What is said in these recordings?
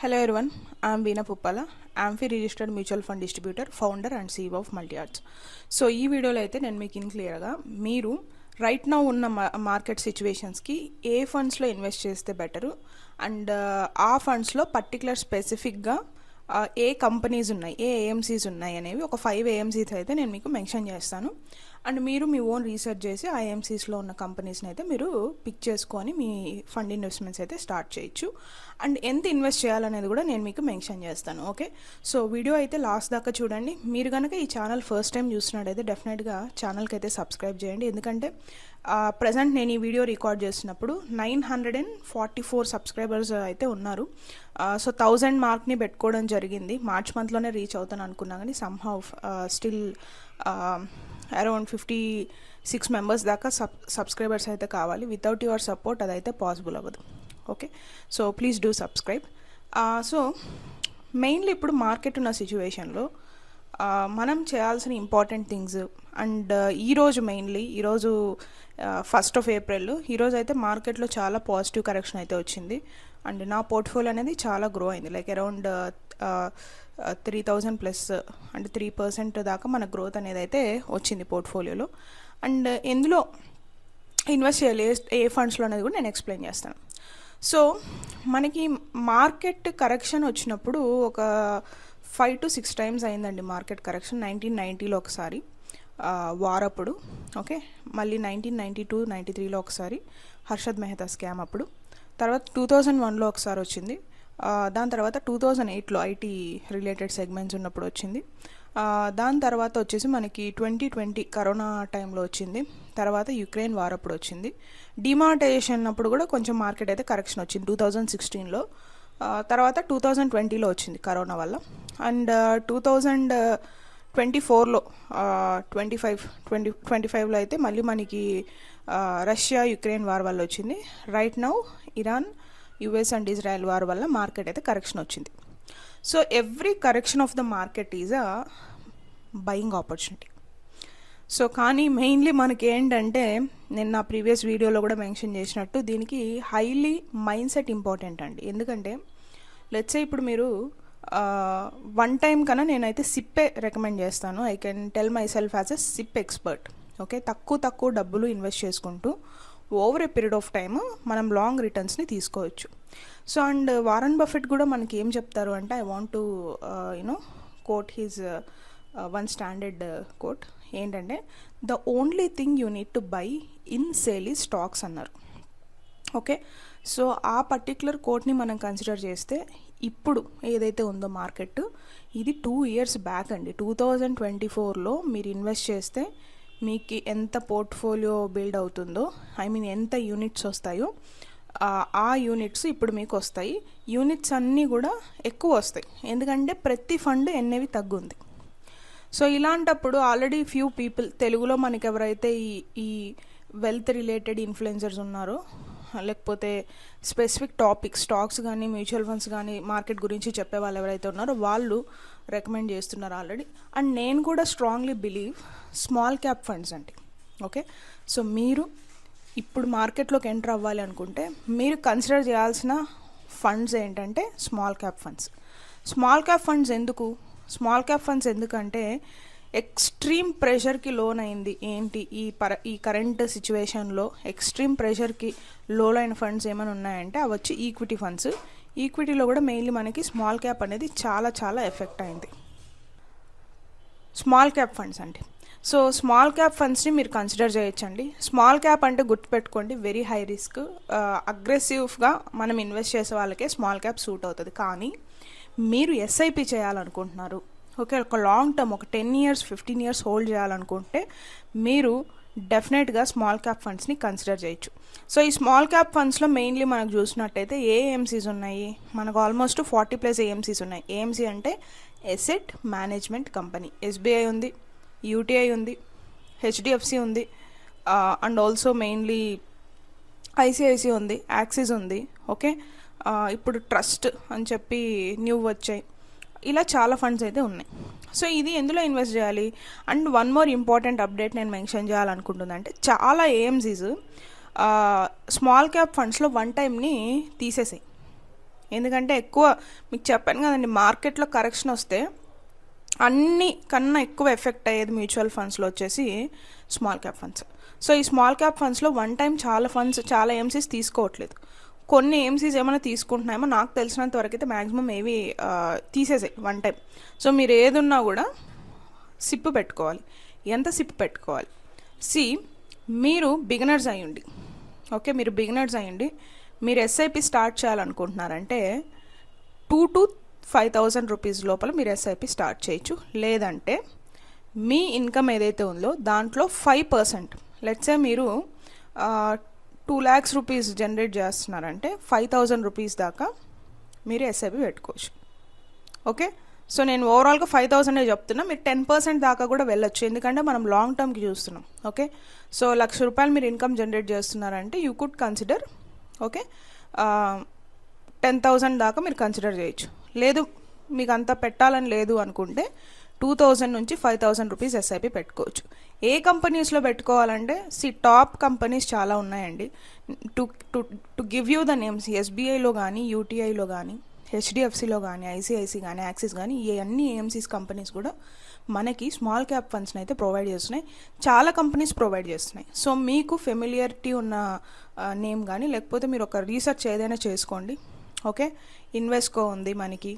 Hello everyone, I am Veena Puppala, AMFI registered mutual fund distributor, founder and CEO of MultiArts. So ఈ వీడియోలో అయితే నేను మీకు క్లియర్గా మీరు రైట్ నౌ ఉన్న మార్కెట్ సిచ్యువేషన్స్కి ఏ ఫండ్స్లో ఇన్వెస్ట్ చేస్తే బెటరు అండ్ ఆ ఫండ్స్లో పర్టికులర్ స్పెసిఫిక్గా ఏ కంపెనీస్ ఉన్నాయి, ఏ ఏఎంసీస్ ఉన్నాయి అనేవి ఒక 5 ఏఎంసీస్ అయితే నేను మీకు మెన్షన్ చేస్తాను. అండ్ మీరు మీ ఓన్ రీసెర్చ్ చేసి ఆ ఏఎంసీస్లో ఉన్న కంపెనీస్ని అయితే మీరు పిక్ చేసుకొని మీ ఫండ్ ఇన్వెస్ట్మెంట్స్ అయితే స్టార్ట్ చేయొచ్చు. అండ్ ఎంత ఇన్వెస్ట్ చేయాలనేది కూడా నేను మీకు మెన్షన్ చేస్తాను. ఓకే, సో వీడియో అయితే లాస్ట్ దాకా చూడండి. మీరు కనుక ఈ ఛానల్ ఫస్ట్ టైం చూసినట్టయితే డెఫినెట్గా ఛానల్కి అయితే సబ్స్క్రైబ్ చేయండి. ఎందుకంటే ప్రజెంట్ నేను ఈ వీడియో రికార్డ్ చేస్తున్నప్పుడు 944 సబ్స్క్రైబర్స్ అయితే ఉన్నారు. సో 1000 మార్క్ని పెట్టుకోవడం జరిగింది. మార్చ్ మంత్లోనే రీచ్ అవుతాను అనుకున్నా కానీ సమ్హౌ స్టిల్ అరౌండ్ 56 మెంబర్స్ దాకా సబ్స్క్రైబర్స్ అయితే కావాలి. వితౌట్ యువర్ సపోర్ట్ అదైతే పాసిబుల్ అవ్వదు. Okay, so please do subscribe. So mainly ఇప్పుడు మార్కెట్ ఉన్న సిచ్యువేషన్లో మనం చేయాల్సిన ఇంపార్టెంట్ థింగ్స్ అండ్ ఈరోజు 1st of April ఈరోజు అయితే మార్కెట్లో చాలా పాజిటివ్ కరెక్షన్ అయితే వచ్చింది. అండ్ నా పోర్ట్ఫోలియో అనేది చాలా గ్రో అయింది. లైక్ అరౌండ్ 3000 ప్లస్ అంటే 3% దాకా మన గ్రోత్ అనేది అయితే వచ్చింది పోర్ట్ఫోలియోలో. అండ్ ఎందులో ఇన్వెస్ట్ చేయాలి, ఏ ఫండ్స్లో అనేది కూడా నేను ఎక్స్ప్లెయిన్ చేస్తాను. సో మనకి మార్కెట్ కరెక్షన్ వచ్చినప్పుడు ఒక 5 to 6 times అయిందండి మార్కెట్ కరెక్షన్. 1990లో ఒకసారి వారప్పుడు, ఓకే, మళ్ళీ 1992-93లో ఒకసారి హర్షద్ మెహతా స్కామ్ అప్పుడు, తర్వాత 2001లో ఒకసారి వచ్చింది. దాని తర్వాత 2008లో ఐటీ రిలేటెడ్ సెగ్మెంట్స్ ఉన్నప్పుడు వచ్చింది. దాని తర్వాత వచ్చేసి మనకి 2020 కరోనా టైంలో వచ్చింది. తర్వాత యుక్రెయిన్ వార్ అప్పుడు వచ్చింది. డిమానిటైజేషన్ అప్పుడు కూడా కొంచెం మార్కెట్ అయితే కరెక్షన్ వచ్చింది 2016లో. తర్వాత 2020లో వచ్చింది కరోనా వల్ల. అండ్ 2024లో 25లో అయితే మళ్ళీ మనకి రష్యా యుక్రెయిన్ వార్ వల్ల వచ్చింది. Right now Iran, US and Israel war వల్ల మార్కెట్ అయితే కరెక్షన్ వచ్చింది. So every correction of the market is a buying opportunity. So కానీ మెయిన్లీ మనకి ఏంటంటే నేను నా ప్రీవియస్ వీడియోలో కూడా మెన్షన్ చేసినట్టు దీనికి హైలీ మైండ్ సెట్ ఇంపార్టెంట్ అండి. ఎందుకంటే లెట్స్ సే ఇప్పుడు మీరు 1 time కన్నా నేనైతే సిప్పే రికమెండ్ చేస్తాను. I can tell my self as a sip expert. Okay, తక్కువ డబ్బులు ఇన్వెస్ట్ చేసుకుంటూ over a period of time మనం లాంగ్ రిటర్న్స్ని తీసుకోవచ్చు. సో అండ్ వారన్ బఫెట్ కూడా మనకి ఏం చెప్తారు అంటే, I want to quote his one standard quote ఏంటంటే, the only thing you need to buy in sale ఈ స్టాక్స్ అన్నారు. ఓకే, సో ఆ పర్టిక్యులర్ కోట్ని మనం కన్సిడర్ చేస్తే ఇప్పుడు ఏదైతే ఉందో మార్కెట్, ఇది 2 years బ్యాక్ అండి. 2024లో మీరు ఇన్వెస్ట్ చేస్తే మీకు ఎంత పోర్ట్ఫోలియో బిల్డ్ అవుతుందో, ఐ మీన్ ఎంత యూనిట్స్ వస్తాయో ఆ యూనిట్స్ ఇప్పుడు మీకు వస్తాయి. యూనిట్స్ అన్నీ కూడా ఎక్కువ వస్తాయి, ఎందుకంటే ప్రతి ఫండ్ ఎన్నేవి తగ్గుంది. సో ఇలాంటప్పుడు ఆల్రెడీ ఫ్యూ పీపుల్, తెలుగులో మనకి ఎవరైతే ఈ వెల్త్ రిలేటెడ్ ఇన్ఫ్లుయెన్సర్స్ ఉన్నారో, లేకపోతే స్పెసిఫిక్ టాపిక్స్, స్టాక్స్ కానీ మ్యూచువల్ ఫండ్స్ కానీ మార్కెట్ గురించి చెప్పే వాళ్ళు ఎవరైతే ఉన్నారో వాళ్ళు రికమెండ్ చేస్తున్నారు ఆల్రెడీ. అండ్ నేను కూడా strongly believe small cap funds అండి. ఓకే, సో మీరు ఇప్పుడు మార్కెట్లోకి ఎంటర్ అవ్వాలి అనుకుంటే మీరు కన్సిడర్ చేయాల్సిన ఫండ్స్ ఏంటంటే small cap funds. Small cap funds ఎందుకంటే ఎక్స్ట్రీమ్ ప్రెషర్కి లోన్ అయింది ఏంటి ఈ కరెంట్ సిచ్యువేషన్లో ఎక్స్ట్రీమ్ ప్రెషర్కి లోన్ అయిన ఫండ్స్ ఏమైనా ఉన్నాయంటే అవి వచ్చి ఈక్విటీ ఫండ్స్. ఈక్విటీలో కూడా మెయిన్లీ మనకి స్మాల్ క్యాప్ అనేది చాలా ఎఫెక్ట్ అయింది. స్మాల్ క్యాప్ ఫండ్స్ అంటే, సో స్మాల్ క్యాప్ ఫండ్స్ని మీరు కన్సిడర్ చేయొచ్చండి. స్మాల్ క్యాప్ అంటే గుర్తుపెట్టుకోండి, వెరీ హై రిస్క్, అగ్రెసివ్గా మనం ఇన్వెస్ట్ చేసే వాళ్ళకే స్మాల్ క్యాప్ సూట్ అవుతుంది. కానీ మీరు ఎస్ఐపి చేయాలనుకుంటున్నారు, ఓకే, ఒక లాంగ్ టర్మ్, ఒక 10 years 15 years హోల్డ్ చేయాలనుకుంటే మీరు డెఫినెట్గా స్మాల్ క్యాప్ ఫండ్స్ని కన్సిడర్ చేయొచ్చు. సో ఈ స్మాల్ క్యాప్ ఫండ్స్లో మెయిన్లీ మనకు చూసినట్టయితే ఏఎంసీస్ ఉన్నాయి. మనకు ఆల్మోస్ట్ 40+ ఏఎంసీస్ ఉన్నాయి. ఏఎంసీ అంటే ఎసెట్ మేనేజ్మెంట్ కంపెనీ. ఎస్బీఐ ఉంది, యూటీఐ ఉంది, హెచ్డిఎఫ్సి ఉంది, అండ్ ఆల్సో మెయిన్లీ ఐసిఐసి ఉంది, యాక్సిస్ ఉంది. ఓకే, ఇప్పుడు ట్రస్ట్ అని చెప్పి న్యూ వచ్చాయి. ఇలా చాలా ఫండ్స్ అయితే ఉన్నాయి. సో ఇది ఎందులో ఇన్వెస్ట్ చేయాలి? And one more important update నేను మెన్షన్ చేయాలనుకుంటుందంటే, చాలా ఏఎంసీస్ స్మాల్ క్యాప్ ఫండ్స్లో 1 timeని తీసేసాయి. ఎందుకంటే ఎక్కువ మీకు చెప్పాను కదండి, మార్కెట్లో కరెక్షన్ వస్తే అన్ని కన్నా ఎక్కువ ఎఫెక్ట్ అయ్యేది మ్యూచువల్ ఫండ్స్లో వచ్చేసి స్మాల్ క్యాప్ ఫండ్స్. సో ఈ స్మాల్ క్యాప్ ఫండ్స్లో వన్ టైం చాలా ఏఎంసీస్ తీసుకోవట్లేదు. కొన్ని ఏఎంసీస్ ఏమైనా తీసుకుంటున్నాయేమో నాకు తెలిసినంత వరకు అయితే మ్యాక్సిమం ఏవి తీసేసాయి వన్ టైం. సో మీరు ఏదున్నా కూడా సిప్ పెట్టుకోవాలి. ఎంత సిప్ పెట్టుకోవాలి? మీరు బిగినర్స్ అయ్యండి, ఓకే, మీరు బిగినర్స్ అయ్యండి, మీరు ఎస్ఐపి స్టార్ట్ చేయాలనుకుంటున్నారంటే 2,000 to 5,000 రూపీస్ లోపల మీరు ఎస్ఐపి స్టార్ట్ చేయొచ్చు. లేదంటే మీ ఇన్కమ్ ఏదైతే ఉందో దాంట్లో 5%, లెట్సే మీరు 2 lakhs రూపీస్ జనరేట్ చేస్తున్నారంటే 5,000 రూపీస్ దాకా మీరు ఎస్ఐపి పెట్టుకోవచ్చు. ఓకే, సో నేను ఓవరాల్గా 5,000 చెప్తున్నా, మీరు 10% దాకా కూడా వెళ్ళొచ్చు, ఎందుకంటే మనం లాంగ్ టర్మ్కి చూస్తున్నాం. ఓకే, సో ₹1,00,000 మీరు ఇన్కమ్ జనరేట్ చేస్తున్నారంటే యూ కుడ్ కన్సిడర్, ఓకే, 10,000 దాకా మీరు కన్సిడర్ చేయొచ్చు. లేదు మీకు అంత పెట్టాలని లేదు అనుకుంటే 2,000 నుంచి 5,000 రూపీస్ ఎస్ఐపి పెట్టుకోవచ్చు. ఏ కంపెనీస్లో పెట్టుకోవాలంటే టాప్ కంపెనీస్ చాలా ఉన్నాయండి. To give you the names, ఎస్బీఐలో కానీ, యూటీఐలో కానీ, హెచ్డిఎఫ్సిలో కానీ, ఐసిఐసి కానీ, యాక్సిస్ కానీ, ఈ అన్ని ఏఎంసీస్ కంపెనీస్ కూడా మనకి స్మాల్ క్యాప్ ఫండ్స్ని అయితే ప్రొవైడ్ చేస్తున్నాయి. చాలా కంపెనీస్ ప్రొవైడ్ చేస్తున్నాయి. సో మీకు ఫెమిలియారిటీ ఉన్న నేమ్ కానీ, లేకపోతే మీరు ఒక రీసెర్చ్ ఏదైనా చేసుకోండి. ఓకే, ఇన్వెస్కో ఉంది మనకి,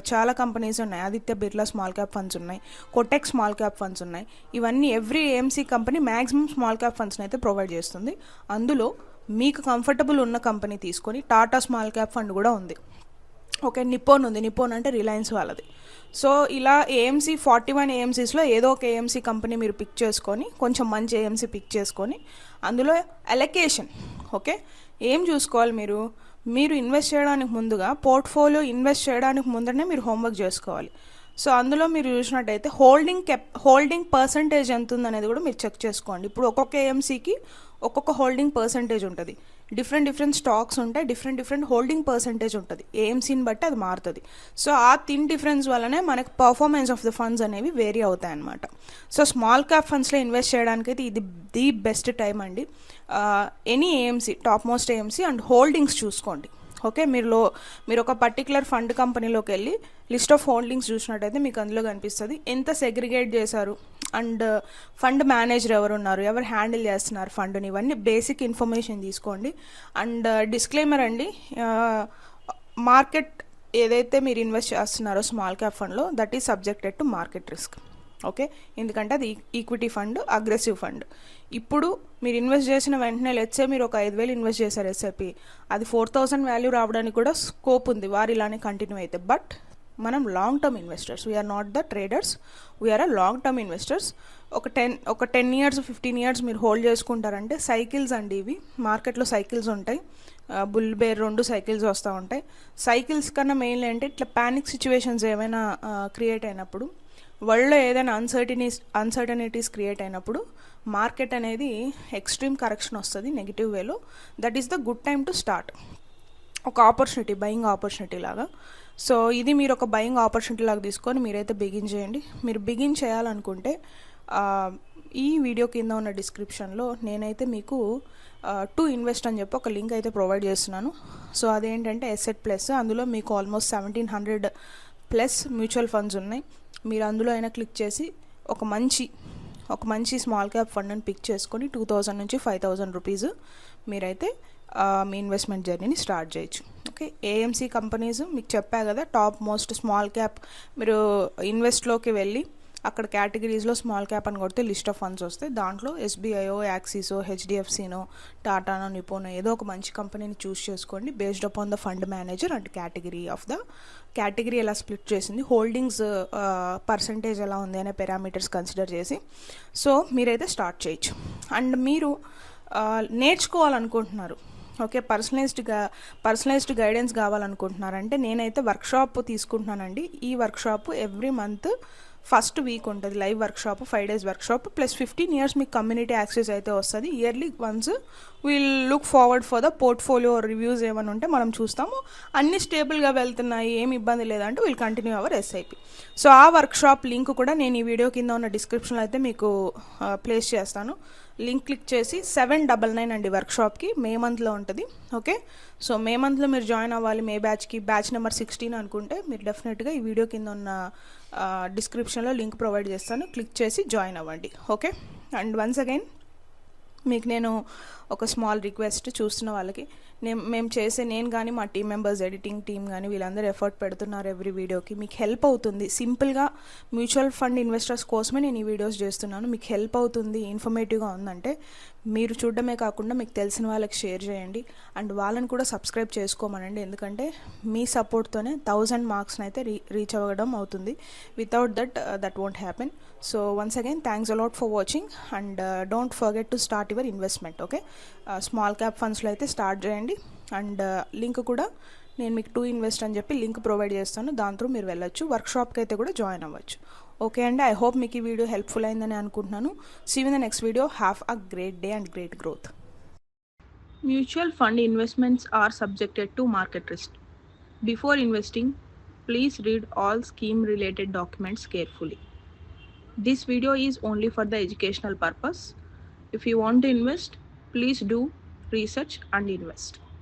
చాలా కంపెనీస్ ఉన్నాయి, Aditya Birla small cap funds ఉన్నాయి, కోటెక్ స్మాల్ క్యాప్ ఫండ్స్ ఉన్నాయి. ఇవన్నీ every AMC company maximum small cap ఫండ్స్ని అయితే ప్రొవైడ్ చేస్తుంది. అందులో మీకు కంఫర్టబుల్ ఉన్న కంపెనీ తీసుకొని, టాటా స్మాల్ క్యాప్ ఫండ్ కూడా ఉంది, ఓకే, నిప్పోన్ ఉంది, నిప్పోన్ అంటే రిలయన్స్ వాళ్ళది. సో ఇలా ఏఎంసీ 41 ఏఎంసీస్లో ఏదో ఒక ఏఎంసీ కంపెనీ మీరు పిక్ చేసుకొని, కొంచెం మంచి ఏఎంసీ పిక్ చేసుకొని, అందులో అలొకేషన్, ఓకే, ఏం చూసుకోవాలి మీరు ఇన్వెస్ట్ చేయడానికి ముందుగా పోర్ట్ఫోలియో ఇన్వెస్ట్ చేయడానికి ముందరనే మీరు హోంవర్క్ చేసుకోవాలి. సో అందులో మీరు చూసినట్టయితే హోల్డింగ్ పర్సంటేజ్ ఎంత ఉందనేది కూడా మీరు చెక్ చేసుకోండి. ఇప్పుడు ఒక్కొక్క ఏఎంసీకి ఒక్కొక్క హోల్డింగ్ పర్సంటేజ్ ఉంటుంది, డిఫరెంట్ స్టాక్స్ ఉంటాయి, డిఫరెంట్ హోల్డింగ్ పర్సంటేజ్ ఉంటుంది, ఏఎంసీని బట్టి అది మారుతుంది. సో ఆ డిఫరెన్స్ వల్లనే మనకు పర్ఫార్మెన్స్ ఆఫ్ ద ఫండ్స్ అనేవి వేరీ అవుతాయి అన్నమాట. సో స్మాల్ క్యాప్ ఫండ్స్లో ఇన్వెస్ట్ చేయడానికి అయితే ఇది ది బెస్ట్ టైం అండి. Any AMC, top most AMC and holdings చూసుకోండి. ఓకే, మీరు ఒక పర్టికులర్ ఫండ్ కంపెనీలోకి వెళ్ళి లిస్ట్ ఆఫ్ హోల్డింగ్స్ చూసినట్టయితే మీకు అందులో కనిపిస్తుంది ఎంత సెగ్రిగేట్ చేశారు, అండ్ ఫండ్ మేనేజర్ ఎవరు ఉన్నారు, ఎవరు హ్యాండిల్ చేస్తున్నారు ఫండ్ని, ఇవన్నీ బేసిక్ ఇన్ఫర్మేషన్ తీసుకోండి. అండ్ డిస్క్లైమర్ అండి, మార్కెట్ ఏదైతే మీరు ఇన్వెస్ట్ చేస్తున్నారో స్మాల్ క్యాప్ ఫండ్లో, that is subjected to market risk. Okay, ఎందుకంటే అది ఈక్విటీ ఫండ్, అగ్రెసివ్ ఫండ్. ఇప్పుడు మీరు ఇన్వెస్ట్ చేసిన వెంటనే లెట్సే మీరు ఒక 5,000 ఇన్వెస్ట్ చేశారు ఎస్ఐపి, అది 4,000 వాల్యూ రావడానికి కూడా స్కోప్ ఉంది వారు ఇలానే కంటిన్యూ అయితే. బట్ మనం long term investors, we are not the traders, we are a long term investors. ఒక 10 years 15 years మీరు హోల్డ్ చేసుకుంటారంటే సైకిల్స్ అండి ఇవి, మార్కెట్లో సైకిల్స్ ఉంటాయి, బుల్ బేర్ 2 సైకిల్స్ వస్తూ ఉంటాయి. సైకిల్స్ కన్నా మెయిన్లీ అంటే ఇట్లా ప్యానిక్ సిచ్యువేషన్స్ ఏమైనా క్రియేట్ అయినప్పుడు, వరల్డ్లో ఏదైనా అన్సర్టనిటీస్ క్రియేట్ అయినప్పుడు మార్కెట్ అనేది ఎక్స్ట్రీమ్ కరెక్షన్ వస్తుంది నెగిటివ్ వేలో. That is the good time to start, ఒక ఆపర్చునిటీ, బయింగ్ ఆపర్చునిటీ లాగా. సో ఇది మీరు ఒక బయింగ్ ఆపర్చునిటీ లాగా తీసుకొని మీరైతే బిగిన్ చేయండి. మీరు బిగిన్ చేయాలనుకుంటే ఈ వీడియో కింద ఉన్న డిస్క్రిప్షన్లో నేనైతే మీకు టు ఇన్వెస్ట్ అని చెప్పి ఒక లింక్ అయితే ప్రొవైడ్ చేస్తున్నాను. సో అదేంటంటే ఎసెట్ ప్లస్, అందులో మీకు ఆల్మోస్ట్ 1,700+ మ్యూచువల్ ఫండ్స్ ఉన్నాయి. మీరు అందులో అయినా క్లిక్ చేసి ఒక మంచి స్మాల్ క్యాప్ ఫండ్ని పిక్ చేసుకొని 2,000 నుంచి 5,000 రూపీస్ మీరైతే మీ ఇన్వెస్ట్మెంట్ జర్నీని స్టార్ట్ చేయొచ్చు. ఓకే, ఏఎంసీ కంపెనీస్ మీకు చెప్పా కదా, టాప్ మోస్ట్ స్మాల్ క్యాప్. మీరు ఇన్వెస్ట్లోకి వెళ్ళి అక్కడ కేటగిరీస్లో స్మాల్ క్యాప్ అని కొడితే లిస్ట్ ఆఫ్ ఫండ్స్ వస్తాయి. దాంట్లో ఎస్బీఐఓ, యాక్సిసో, హెచ్డిఎఫ్సినో, టాటానో, నిపోనో ఏదో ఒక మంచి కంపెనీని చూస్ చేసుకోండి based upon the fund manager and category ఎలా స్ప్లిట్ చేసింది, హోల్డింగ్స్ పర్సంటేజ్ ఎలా ఉంది అనే పారామీటర్స్ కన్సిడర్ చేసి సో మీరైతే స్టార్ట్ చేయొచ్చు. అండ్ మీరు నేర్చుకోవాలనుకుంటున్నారు, ఓకే, పర్సనలైజ్డ్ గైడెన్స్ కావాలనుకుంటున్నారంటే నేనైతే వర్క్షాప్ తీసుకుంటున్నానండి. ఈ workshop every month first week ఉంటుంది, live workshop, 5 days workshop plus 15 years మీకు కమ్యూనిటీ యాక్సెస్ అయితే వస్తుంది. Yearly once will look forward for the portfolio reviews ఏమైనా ఉంటే మనం చూస్తాము. అన్ని స్టేబుల్గా వెళ్తున్నాయి, ఏమి ఇబ్బంది లేదంటే will continue our SIP. So ఆ వర్క్షాప్ లింక్ కూడా నేను ఈ వీడియో కింద ఉన్న డిస్క్రిప్షన్లో అయితే మీకు ప్లేస్ చేస్తాను. లింక్ క్లిక్ చేసి 799 అండి వర్క్షాప్కి, మే మంత్లో ఉంటుంది. ఓకే, సో మే మంత్లో మీరు జాయిన్ అవ్వాలి మే బ్యాచ్కి, బ్యాచ్ నెంబర్ 16 అనుకుంటే మీరు డెఫినెట్గా ఈ వీడియో కింద ఉన్న డిస్క్రిప్షన్లో లింక్ ప్రొవైడ్ చేస్తాను, క్లిక్ చేసి జాయిన్ అవ్వండి. ఓకే, అండ్ వన్స్ అగైన్ మీకు నేను ఒక స్మాల్ రిక్వెస్ట్, చూస్తున్న వాళ్ళకి నేను కానీ మా టీం మెంబర్స్, ఎడిటింగ్ టీం కానీ వీళ్ళందరూ ఎఫర్ట్ పెడుతున్నారు ఎవ్రీ వీడియోకి. మీకు హెల్ప్ అవుతుంది, సింపుల్గా మ్యూచువల్ ఫండ్ ఇన్వెస్టర్స్ కోసమే నేను ఈ వీడియోస్ చేస్తున్నాను. మీకు హెల్ప్ అవుతుంది, ఇన్ఫర్మేటివ్గా ఉందంటే మీరు చూడడమే కాకుండా మీకు తెలిసిన వాళ్ళకి షేర్ చేయండి అండ్ వాళ్ళని కూడా సబ్స్క్రైబ్ చేసుకోమనండి. ఎందుకంటే మీ సపోర్ట్తోనే 1000 మార్క్స్ని అయితే రీచ్ అవ్వడం అవుతుంది. Without that won't happen. So once again thanks a lot for watching and don't forget to start your investment. Okay, small cap ఫండ్స్లో అయితే స్టార్ట్ చేయండి అండ్ లింక్ కూడా నేను మీకు టు ఇన్వెస్ట్ అని చెప్పి లింక్ ప్రొవైడ్ చేస్తాను, దాంతో మీరు వెళ్ళొచ్చు, వర్క్షాప్కి అయితే కూడా జాయిన్ అవ్వచ్చు. ఓకే అండి, ఐ హోప్ మీకు ఈ వీడియో హెల్ప్ఫుల్ అయిందని అనుకుంటున్నాను. See you in the next video. Have a great day and great growth. Mutual fund investments are subjected to market risk. Before investing, please read all scheme related documents carefully. This video is only for the educational purpose. If you want to invest, please do research and invest.